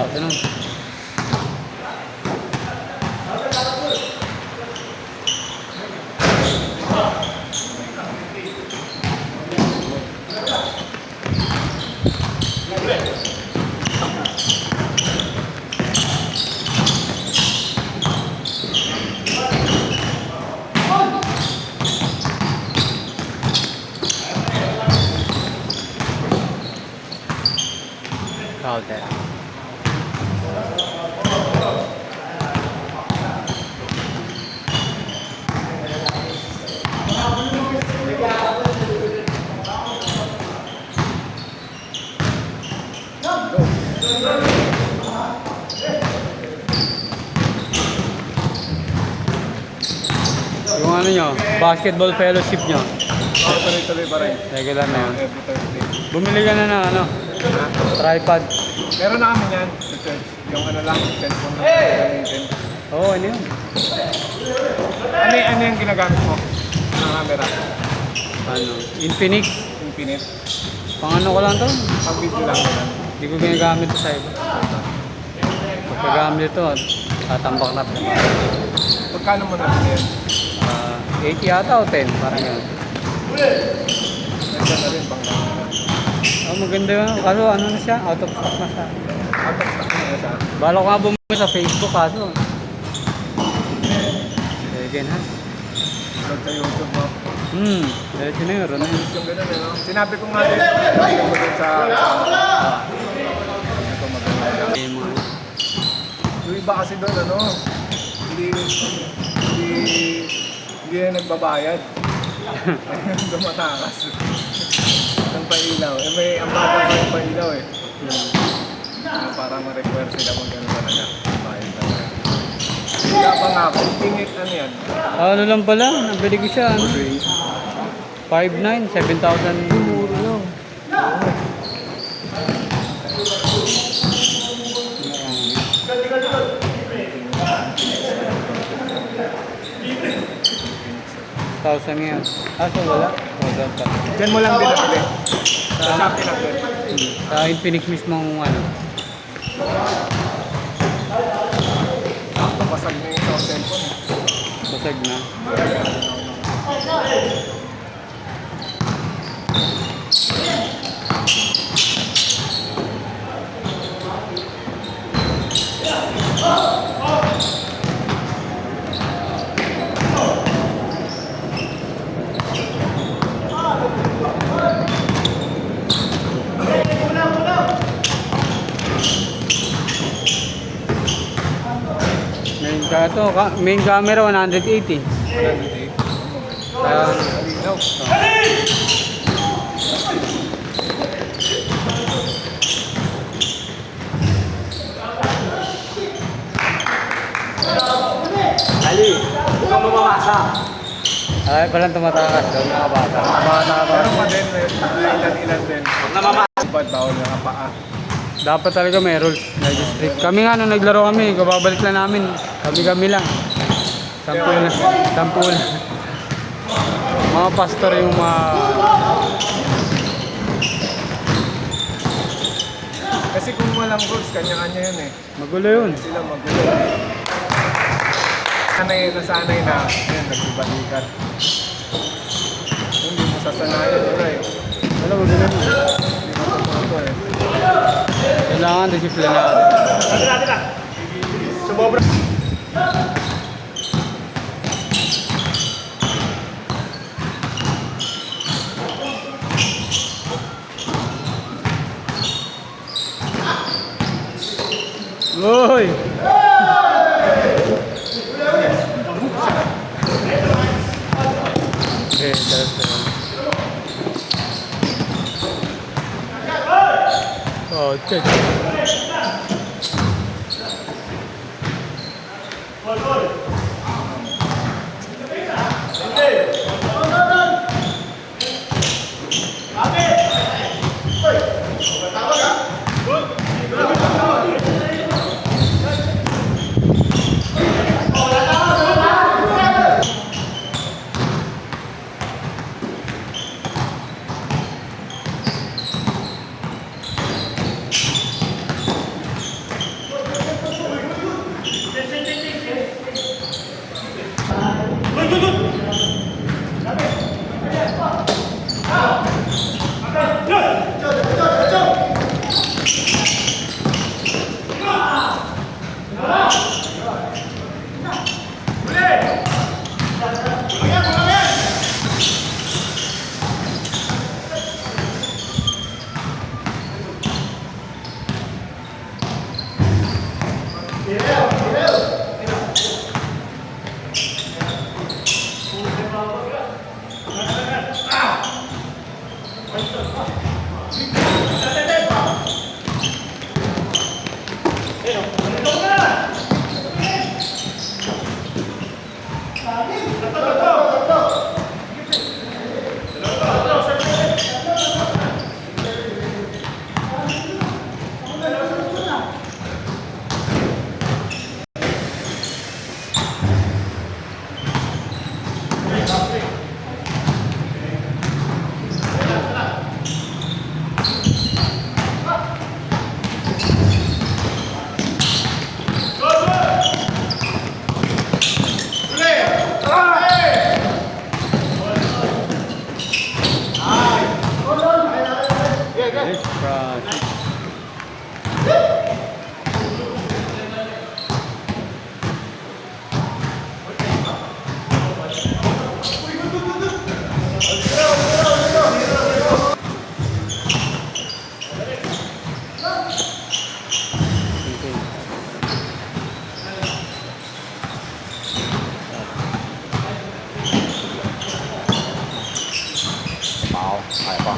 Laki nun. Counter. Yung ano nyo, basketball fellowship nyo. Tuloy-tuloy pa rin. Regular na yun. Every Thursday. Bumili ka na ng ano, Ha? tripod. Meron na kami yan sa church. Yung ano lang, cellphone na gamitin. Oo, ano yun? Ano yung ginagamit mo? Ang camera? Ano? Infinix. Infinite. Pang ano ko lang to? Pag video lang yan. Hindi ko ginagamit to sa iba. Pagkagamit ito, tatambak na. Pagkano mo natin yan? 80 yata o 10, parang yun. Ganda na rin pang camera. Oh, maganda yun. Kaso ano na siya? Out of stock na siya. Out of stock na siya. Bala ko nga bumili sa Facebook kaso. Again ha? Load sa YouTube mo. Diretso na yun. Ron na yun. Yung ganun eh, no? Sinabi ko nga din, yung mo din sa... Ito maganda. Yung mga Yung iba kasi doon, ano, hindi na nagbabayad. Dumatakas. Ng pailaw. Eh, may ambagan pa yung pailaw eh. Para ma-require sila kung gano'n talaga. Bayad talaga. Kaya pa nga, kung tingit ano yan. ano lang pala, nabili ko siya. Ano? 5,900, 7,000. Muro lang. Thousand ngayon. So wala? Wala pa. Diyan mo lang din nabili. Sa Shopee lang din. Sa Infinix mismo ano. Sakto pasag na yung sa cellphone eh. Basag na. Main camera 180. 108. Kaya Malinaw. Ali, ikaw mamamasa. ay palang tumatakas daw mga bata. Meron pa din, ilan-ilan din. Huwag na mamasa. Bad bawal na paa. Dapat talaga may rules. Medyo strict. Kami nga nung naglaro kami, kababalik lang namin. Kami lang. Sampul na. Sampul. Mga pastor yung mga... Kasi kung walang rules, kanya-kanya yun eh. Magulo yun. Sila magulo. Nasanay na, yun, nagbibalikan. Hindi mo sasanayan yun eh. Alam mo, ganun. Hindi mo tumuto eh. Kailangan disiplina. Sumobra. Uy! Okay, that's oh, check. Yes, Francis. Wow, kaya pa.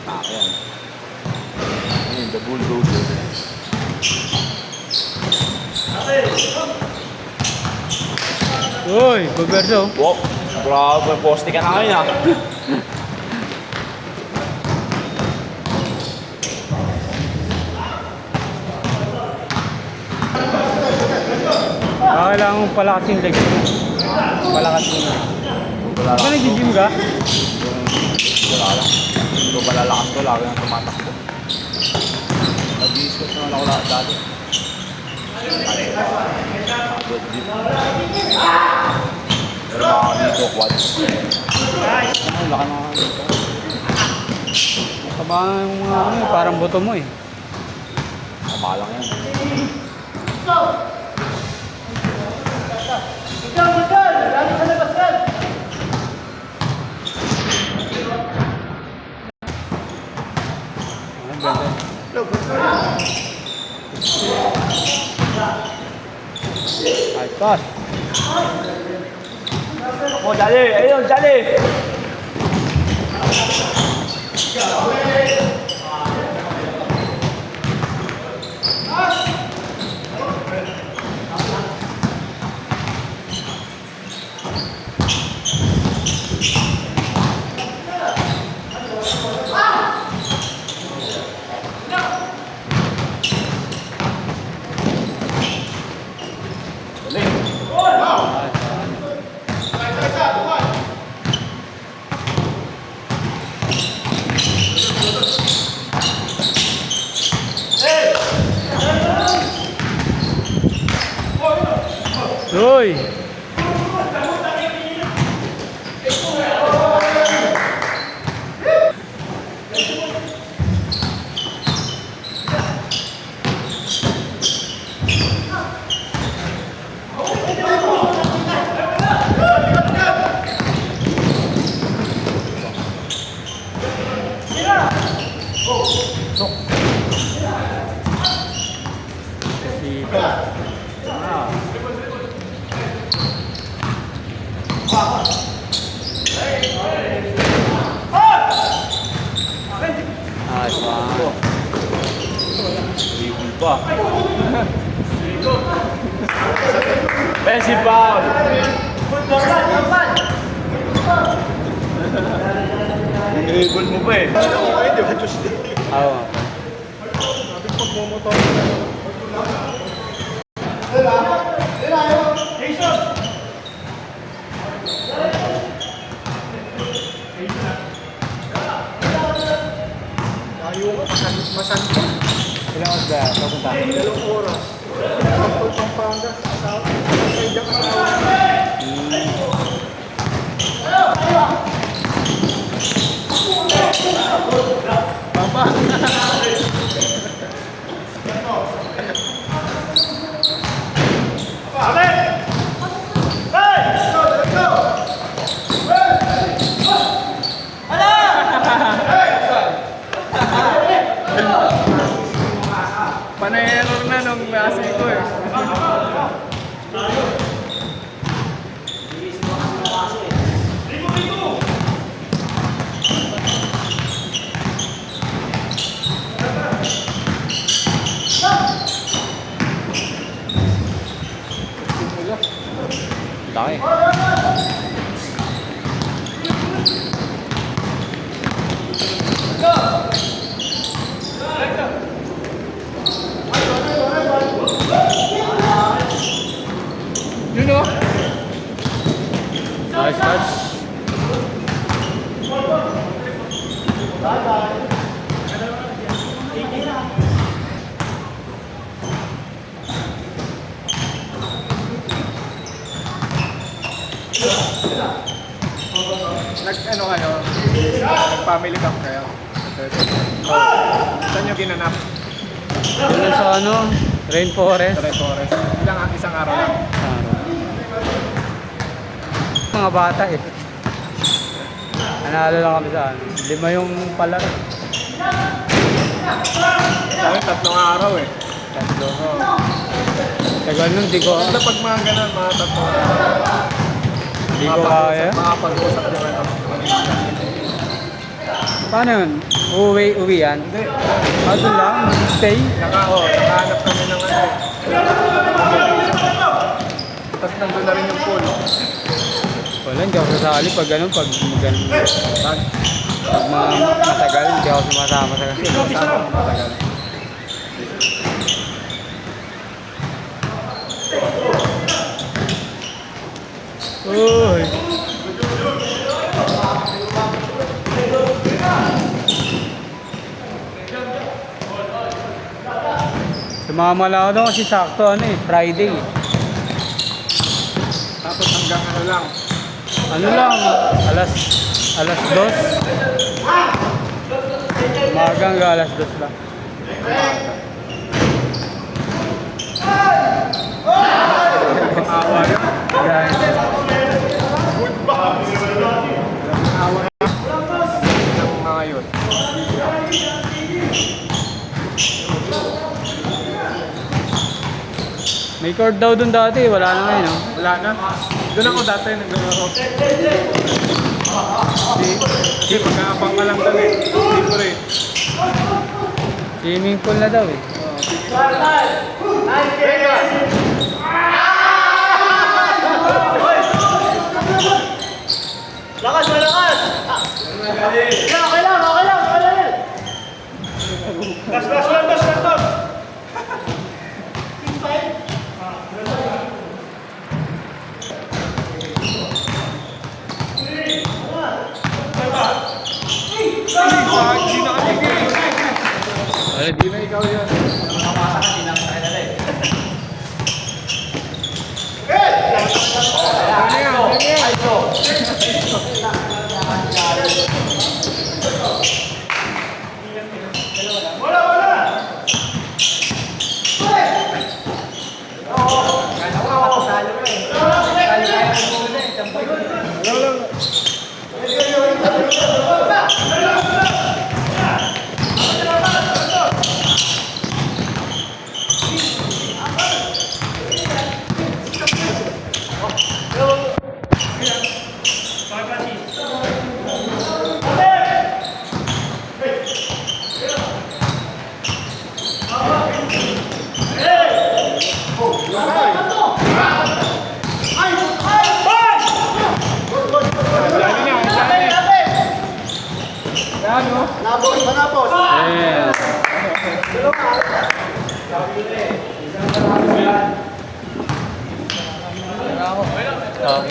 Ayan. Ayun, the bulldozer. Uy, Gilberto. Wow, grabe, poste ka na ngayon ah. Kailangan mong palakasin legs mo. Palakasin mo. Wala Ba lang. nag-gym ka? Wala lang. Hindi ko palalakas ko, lagi nang tumatakbo. Nag-i-squat naman ako lahat dati. Good gym. Pero mga dito, quads. Ay, laki na nga dito. Kabangan yung mga ano, parang buto mo eh. Tama lang yan. Ay, pass. Oh, dali! Ayun, dali! Uy! Ay, wow. Dribble pa. Messi foul! Dribble mo pa eh. Oo. Ilang oras ba? Papunta? Panay-error na nung nasi ko eh. Laki. Yun o. Nice touch. Nag-ano kayo? Nag-family camp kayo? Saan nyo ginanap? Yun sa ano, rainforest. Sa Forest. Ilang isang araw lang. Mga bata eh. Nanalo lang kami sa ano. 5 yung palaro. Sa akin, 3 araw eh. Tatlo. Tagal nun, di ko Maganda pag mga ganun, mga 3 araw. Di ko kaya. Makapag-usap yung ano. Paano yun? Uwi yan? Hindi. Doon lang? Stay? Nakahanap kami ng ano eh. Tapos nandun na rin yung pool. Wala, hindi ako sasali pag ganun, pag ganun. Pag matagal, hindi ako sumasama sa ganun. Kasama ko matagal. Uy! Sumama lang ako doon kasi sakto ano eh, Friday. Tapos hanggang ano lang. Ano lang, alas 2. Umaga hanggang alas 2 lang. Awa yun. Yan. Awa ng mga yun. May court daw doon dati, wala na ngayon. No? Wala na. Doon ako dati nag-ano. Kasi pagkaabang ka lang doon eh. Libre. Swimming pool na daw eh. Lakas, malakas! Yeah, okay lang, okay lang, okay lang. Das. Hindi na katigil. Hindi na ikaw yun. Ano yan? Napos, manapos! Yeah. Oh.